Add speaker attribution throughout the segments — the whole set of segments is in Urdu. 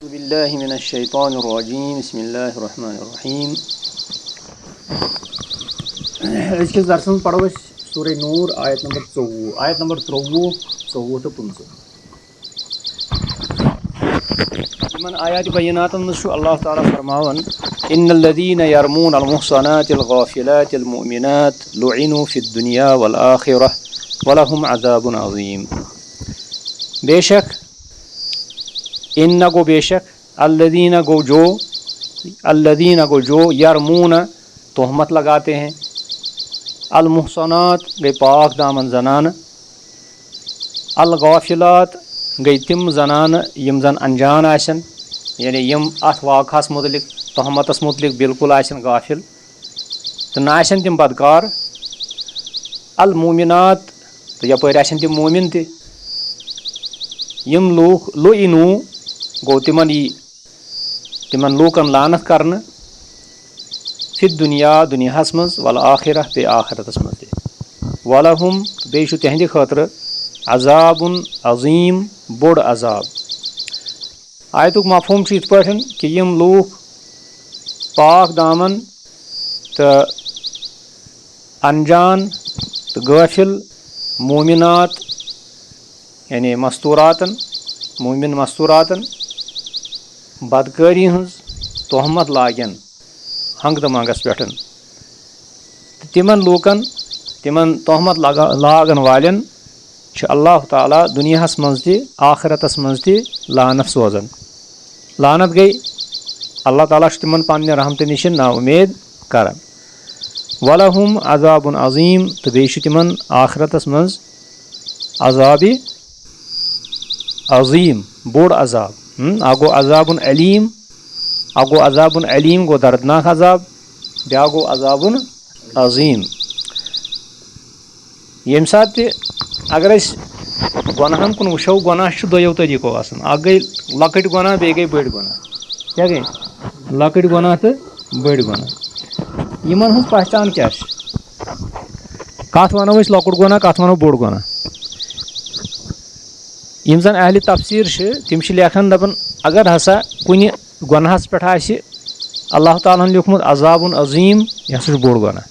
Speaker 1: بالله من الشيطان الرجيم بسم الله الرحمن الرحيم أزكِس درسس منٛز پرو أسۍ سورہ نور آیت نمبر 24 آیت نمبر 23 24 تہٕ 25 یِمن آیات بیناتن منٛز چھُ اللہ تعالیٰ فرماوان إن الذين يرمون المحصنات الغافلات المؤمنات لعنوا في الدنيا والآخرة ولهم عذاب عظيم بے شک ان گو بے شک الذین گو جو یرمون تہمت لگاتے ہیں المحصنات گئی پاک دامن زنانہ الغافلات گئی تم زنانہ یم زن انجان آسن یعنی یم اتھ واقعس متعلق تہمتس متعلق بالکل آسن غافل تو نہ آسن تم بدکار المومنات تو یپٲرۍ آسن تم مومن تہِ یم لوٗکھ لُعِنوٗ گوٚو تِمن لوٗکن لعنت کرنہٕ فی دُنیا دُنیاہس منٛز والآخرہ بیٚیہِ آخرتس منٛز تہِ ولہم بیٚیہِ چھُ تِہنٛدِ خٲطرٕ عذابٌ عظیٖم بوٚڑ عذاب آیتُک مفہوٗم چھُ یِتھ پٲٹھۍ کہِ یِم لوٗکھ پاک دامن تہٕ انجان تہٕ غٲفِل مومِنات یعنی مومن مستوٗراتن بدکٲری ہٕنٛز تہمت لاگن ہنٛگ تہٕ منٛگس پٮ۪ٹھ تہٕ تِمن لوٗکن تِمن تہمت لاگن والٮ۪ن چھُ اللہ تعالیٰ دُنیاہس منٛز تہِ آخرتس منٛز تہِ لعنت سوزان لعنت گٔے اللہ تعالیٰ چھُ تِمن پننہِ رحمتہٕ نِش نا اُمید کران ولہم عذابٌ عظیٖم تہٕ بیٚیہِ چھُ تِمن آخرتس منٛز عذابِ عظیٖم بوٚڑ عذاب اکھ گوٚو عذابٌ علیم اکھ گوٚو عذابٌ علیم گوٚو دردناک عذاب بیٛاکھ گوٚو عذابٌ عظیٖم ییٚمہِ ساتہٕ تہِ اگر أسۍ گۄناہن کُن وٕچھو گۄناہ چھُ دۄیو طٔریٖقو آسان اکھ گٔے لۄکٕٹۍ گۄناہ بیٚیہِ گٔے بٔڑۍ گۄناہ کیٛاہ گٔے لۄکٕٹۍ گۄناہ تہٕ بٔڑۍ گۄناہ یِمن ہٕنٛز پہچان کیٛاہ چھِ کتھ ونو أسۍ لۄکُٹ گۄناہ کتھ ونو بوٚڑ گۄناہ یِم زن اہلِ تفسیٖر چھِ تِم چھِ لیکھان دپان اگر ہسا کُنہِ گۄناہس پٮ۪ٹھ آسہِ اللہ تعالیٰ ہن لیوٗکھمُت عذابٌ عظیٖم یہِ ہسا چھُ بوٚڑ گۄناہ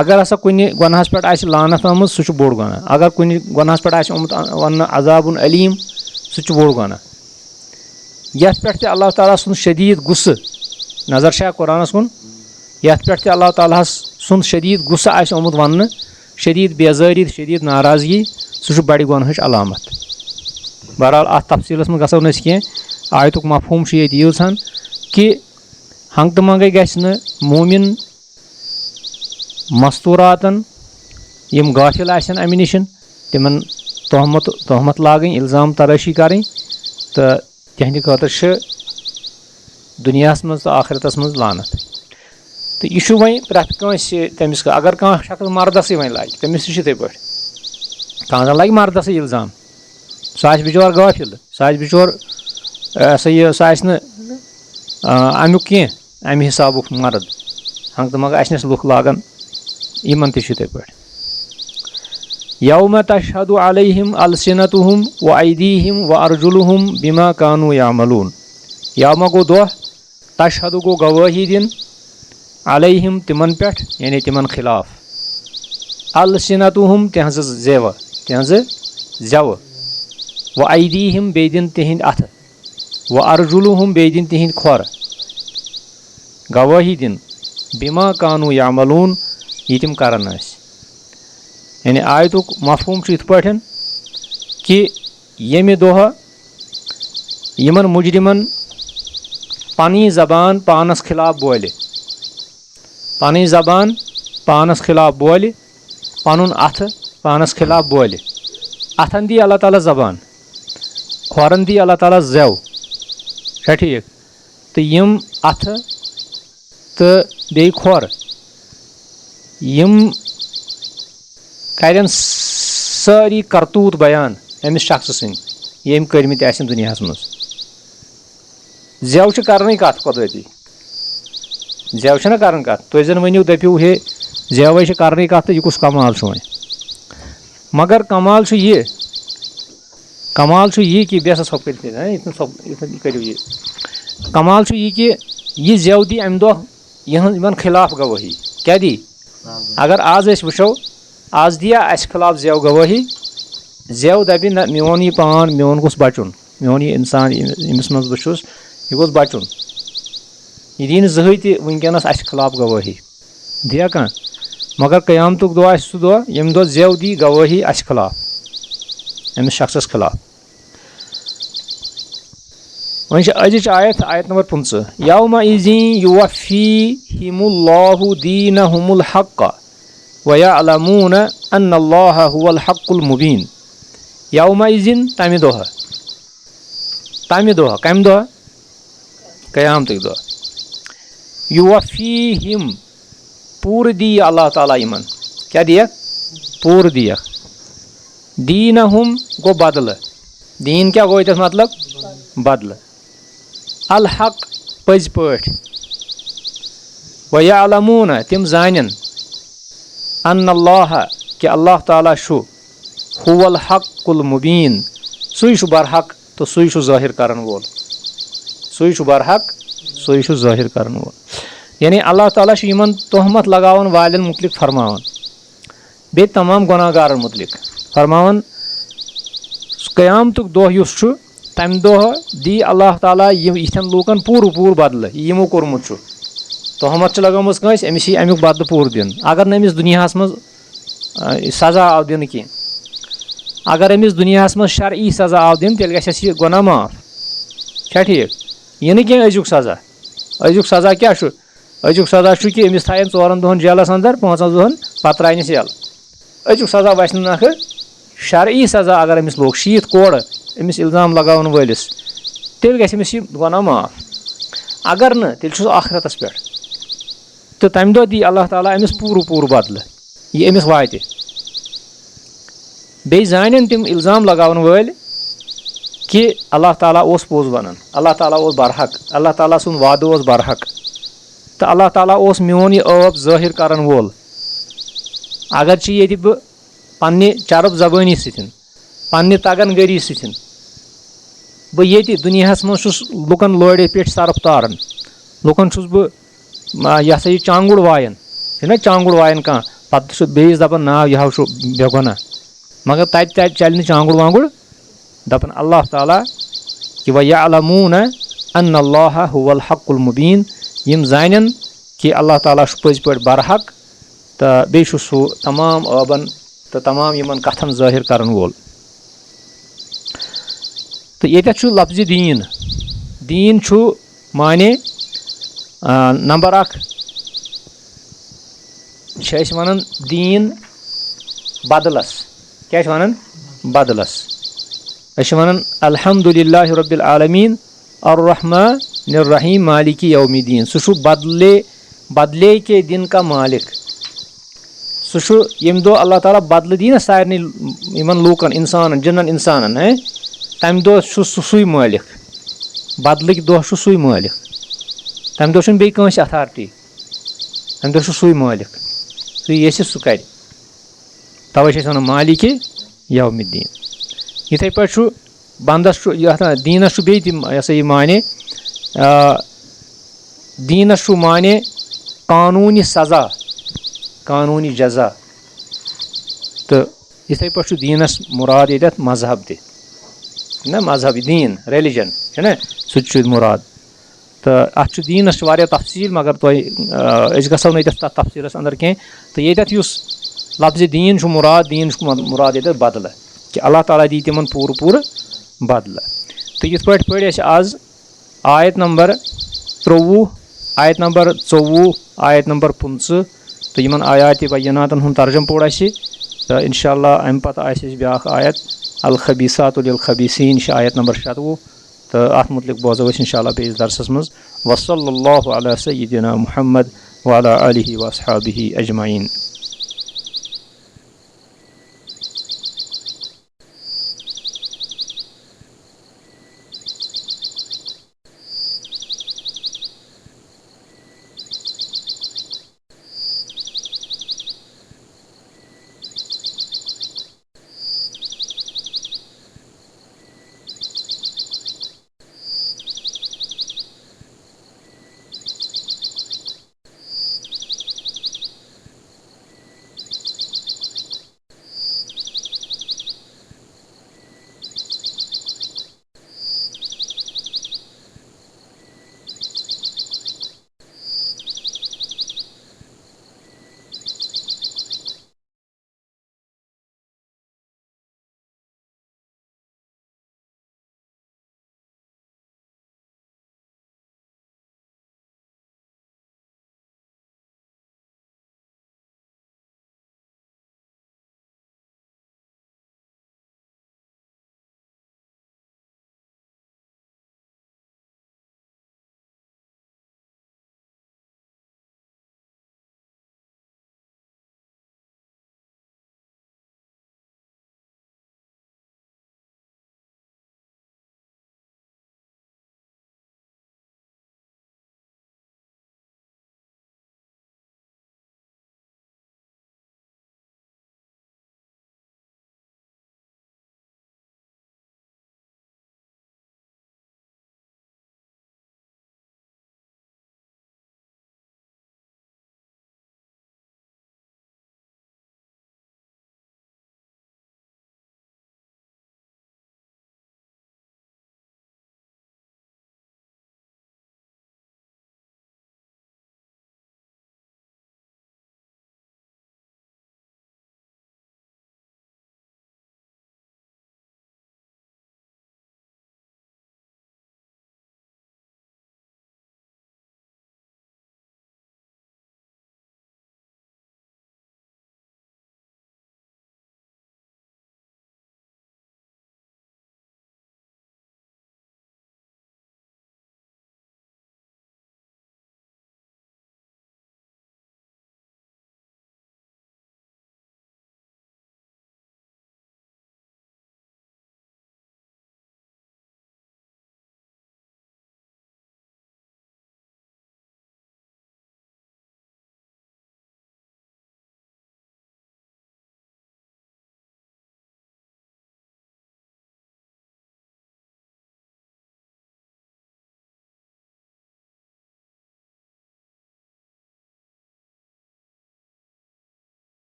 Speaker 1: اگر ہسا کُنہِ گۄناہس پٮ۪ٹھ آسہِ لعنت آمٕژ سُہ چھُ بوٚڑ گۄناہ اگر کُنہِ گۄناہس پٮ۪ٹھ آسہِ آمُت وننہٕ عذابٌ علیم سُہ چھُ بوٚڑ گۄناہ یتھ پٮ۪ٹھ تہِ اللہ تعالیٰ سُنٛد شدیٖد غُصہٕ نظر چھا قرآنس کُن یتھ پٮ۪ٹھ تہِ اللہ تعالیٰ ہس سُنٛد شدیٖد غُصہٕ آسہِ آمُت وننہٕ شدیٖد بیزٲری تہٕ شدیٖد ناراضگی سُہ چھُ بڑِ گۄنہٕچ علامت بہرحال اتھ تفصیٖلس منٛز گژھو نہٕ أسۍ کینٛہہ آیتُک مفہوٗم چھُ ییٚتہِ ییٖژ ہن کہِ ہنٛگ تہٕ منٛگے گژھِ نہٕ مومِن مستوٗراتن یِم غٲفِل آسن امہِ نِش تِمن تہمت لاگٕنۍ الزام ترٲشی کرٕنۍ تہٕ تِہنٛدِ خٲطرٕ چھِ دُنیاہس منٛز تہٕ آخرتس منٛز لعنت تہٕ یہِ چھُ وۄنۍ پرٛٮ۪تھ کٲنٛسہِ تٔمِس اگر کانٛہہ شخص مردسٕے وۄنۍ لاگہِ تٔمِس تہِ چھُ یِتھٕے پٲٹھۍ کانٛہہ زن لاگہِ مردسٕے الزام سُہ آسہِ بِچور غٲفِل سُہ آسہِ بِچور سُہ آسہِ نہٕ امیُک کینٛہہ امہِ حسابُک مرد ہنٛگ تہٕ منٛگہٕ آسنٮ۪س لُکھ لاگان یِمن تہِ چھُ یِتھٕے پٲٹھۍ یومَ تشہدُ علیہم السنتہم وایدیہم وارجلہم بما کانوا یعملون یومہ گوٚو دۄہ تشہدُ گوٚو گوٲہی دِنۍ علیہم تِمن پٮ۪ٹھ یعنی تِمن خلاف السنتہم تِہنٛزٕ زٮ۪وٕ وایدیہم بیٚیہِ دِنۍ تِہنٛدۍ اَتھٕ وارجلہم بیٚیہِ دِنۍ تِہنٛدۍ کھۄر گوٲہی دِنۍ بما کانوا یعملون یہِ تِم کران ٲسۍ یعنی آیتُک مفہوٗم چھُ یِتھ پٲٹھۍ کہِ ییٚمہِ دۄہ یِمن مُجرِمن پنٕنۍ زبان پانس خلاف بولہِ پنُن اَتھٕ پانس خلاف بولہِ اتھن دی اللہ تعالیٰ زبان کھۄرن دی اللہ تعالیٰ زٮ۪و چھا ٹھیٖک تہٕ یِم اَتھٕ تہٕ بیٚیہِ کھۄر یِم کرن سٲری کرتوٗت بیان أمِس شخصہٕ سٕنٛدۍ ییٚمۍ کٔرمٕتۍ آسن دُنیاہس منٛز زٮ۪و چھِ کرنٕے کتھ قۄدرٔتی زٮ۪و چھنہ کران کتھ تُہۍ زن ؤنِو دٔپِو ہے زٮ۪وے چھِ کرنٕے کتھ تہٕ یہِ کُس کمال چھُ وۄنۍ مگر کمال چھُ یہِ کمال چھُ یہِ کہِ بیٚیہِ ہسا ژھۄپ کٔرِتھ یِتھن کٔرِو یہِ کمال چھُ یہِ کہِ یہِ زٮ۪و دی اَمہِ دۄہ یِمن خِلاف گوٲہی کیٛاہ دی اگر آز أسۍ وٕچھو آز دِیا اَسہِ خِلاف زٮ۪و گوٲہی زٮ۪و دَپہِ نہ میون یہِ پان میون گوٚژھ بَچُن میون یہِ اِنسان ییٚمِس منٛز بہٕ چھُس یہِ گوٚژھ بَچُن یہِ دی نہٕ زٕہٕنۍ تہِ وٕنکیٚنَس اَسہِ خِلاف گوٲہی دِیا کانٛہہ مگر قیامتُک دۄہ آسہِ سُہ دۄہ ییٚمہِ دۄہ زٮ۪و دی گوٲہی اَسہِ خِلاف أمِس شخصس خِلاف وۄنۍ چھِ أزِچ آیت نمبر 15 یومَ اِذٍ یُوَفِّیہِمُ اللّٰہُ دیٖنَہُمُ الحق وَیَعْلَمُونَ أَنَّ اللّٰهَ هُوَ الحق المُبیٖن یومَ اِذٍ تَمہِ دۄہ کَمہِ دۄہ قیامتٕکۍ دۄہ یُوَفِّیہِم پوٗرٕ دِیہِ اللہ تعالیٰ یِمن کیٛاہ دِیَکھ پوٗرٕ دِیَکھ دیٖنَہُم گوٚو بدلہٕ دیٖن کیٛاہ گوٚو ییٚتٮ۪تھ مطلب بدلہٕ الحق پٔزۍ پٲٹھۍ وَیَعْلَمُونَ تِم زانن اَنَّ اللّٰهَ کہِ اللہ تعالیٰ چھُ هُوَ الحق المُبیٖن سُے چھُ برحق تہٕ سُے چھُ ظٲہِر کرن وول سُے چھُ برحق سُے چھُ ظٲہِر کرن وول یعنی اللہ تعالیٰ چھُ یِمن تہمت لگاوان والٮ۪ن مُتعلق فرماوان بیٚیہِ تمام گۄناہ گارن مُتعلق فرماوان قیامتُک دۄہ یُس چھُ تَمہِ دۄہ دی اللہ تعالیٰ یِتھٮ۪ن لوٗکن پوٗرٕ بدلہٕ یہِ یِمو کوٚرمُت چھُ تہمت چھِ لگٲمٕژ کٲنٛسہِ أمِس یی امیُک بدلہٕ پوٗرٕ دِنہٕ اگر نہٕ أمِس دُنیاہس منٛز سزا آو دِنہٕ کینٛہہ اگر أمِس دُنیاہس منٛز شرعی سزا آو دِنہٕ تیٚلہِ گژھٮ۪س یہِ گۄناہ معاف چھا ٹھیٖک یہِ نہٕ کینٛہہ أزیُک سزا کیٛاہ چھُ أزیُک سزا چھُ کہِ أمِس تھاین 4 دۄہن جیلس انٛدر 5 دۄہن پتہٕ ترٛاونس یَلہٕ أزیُک سزا وَسہِ نہٕ نکھٕ شرعی سزا اگر أمِس لوگ 60 کورٕ أمِس اِلزام لگاوان وٲلِس تیٚلہِ گژھِ أمِس یہِ گۄناہ معاف اگر نہٕ تیٚلہِ چھُ سُہ آخرتس پٮ۪ٹھ تہٕ تَمہِ دۄہ دی اللہ تعالیٰ أمِس پوٗرٕ بدلہٕ یہِ أمِس واتہِ بیٚیہِ زانن تِم اِلزام لگاوان وٲلۍ کہِ اللہ تعالیٰ اوس پوٚز ونان اللہ تعالیٰ اوس برحق اللہ تعالیٰ سُنٛد وعدٕ اوس برحق تہٕ اللہ تعالیٰ اوس میون یہِ عٲب ظٲہِر کرن وول اگرچہِ ییٚتہِ بہٕ پننہِ چرب زبٲنی سۭتۍ پننہِ تگن گٔری سۭتۍ بہٕ ییٚتہِ دُنیاہس منٛز چھُس لُکن لورِ پٮ۪ٹھ سرف تاران لُکن چھُس بہٕ یہِ ہسا یہِ چانگُڑ وایان چھُنہ چانگُڑ وایان کانٛہہ پتہٕ چھُ بیٚیِس دپان نا یہِ حظ چھُ بے گۄناہ مگر تتہِ چلہِ نہٕ چانگُڑ وانگُڑ دپان اللہ تعالیٰ کہِ وَیَعْلَمُونَ أَنَّ اللّٰهَ هُوَ الحق المُبیٖن یِم زانن کہِ اللہ تعالیٰ چھُ پٔزۍ پٲٹھۍ برحق تہٕ بیٚیہِ چھُ سُہ تمام عٲبن تہٕ تمام یِمن کتھن ظٲہِر کرن وول تہٕ ییٚتٮ۪تھ چھُ لفظِ دیٖن چھُ مانے نمبر 1 چھِ أسۍ ونان دیٖن بدلس کیٛاہ چھِ ونان بدلس أسۍ چھِ ونان الحمدُاللہ رب العالمیٖن الرحمٰن الرحیٖم مالِکِ یومِ الدیٖن سُہ چھُ بدلے کے دِن کا مالک سُہ چھُ ییٚمہِ دۄہ اللہ تعالیٰ بدلہٕ دی نہ سارنٕے یِمن لوٗکن اِنسانن جِنن اِنسانن تمہِ دۄہ چھُ سُے مٲلِک بدلٕکۍ دۄہ چھُ سُے مٲلِک تمہِ دۄہ چھُنہٕ بیٚیہِ کٲنٛسہِ اتھارٹی تمہِ دۄہ چھُ سُے مٲلِک سُہ ییٚژھِ سُہ کرِ توے چھِ أسۍ ونان مالِکِ یومِ الدیٖن یِتھٕے پٲٹھۍ چھُ بنٛدس چھُ یتھ دیٖنس چھُ بیٚیہِ تہِ یہِ ہسا یہِ مانے دیٖنس چھُ مانے قانوٗنی سزا قانوٗنی جزا تہٕ یِتھٕے پٲٹھۍ چھُ دیٖنس مُراد ییٚتٮ۪تھ مذہب تہِ نہ مذہب دیٖن ریلِجن چھُنہ سُہ تہِ چھُ مُراد تہٕ اتھ چھُ دیٖنس چھُ واریاہ تفصیٖل مگر تۄہہِ أسۍ گژھو نہٕ ییٚتٮ۪تھ تتھ تفصیٖلس انٛدر کینٛہہ تہٕ ییٚتٮ۪تھ یُس لفظِ دیٖن چھُ مُراد دیٖن چھُ مُراد ییٚتٮ۪تھ بدلہٕ کہِ اللہ تعالیٰ دی تِمن پوٗرٕ بدلہٕ تہٕ یِتھ پٲٹھۍ پٔرۍ اَسہِ آز آیت نمبر 23 آیت نمبر 24 آیت نمبر 25 تہٕ یِمن آیاتِ بیناتن ہُنٛد ترجم پوٚر اَسہِ تہٕ انشاء اللہ امہِ پتہٕ آسہِ اَسہِ بیٛاکھ آیت الخبیٖثاتُ للخبیٖثیٖن یہِ چھِ آیت نمبر 27 تہٕ اتھ مُتعلق بوزو أسۍ انشاء اللہ بیٚیِس درسس منٛز وصلی اللہ علی سیدنا محمد وعلی آلہ واصحابہ اجمعیٖن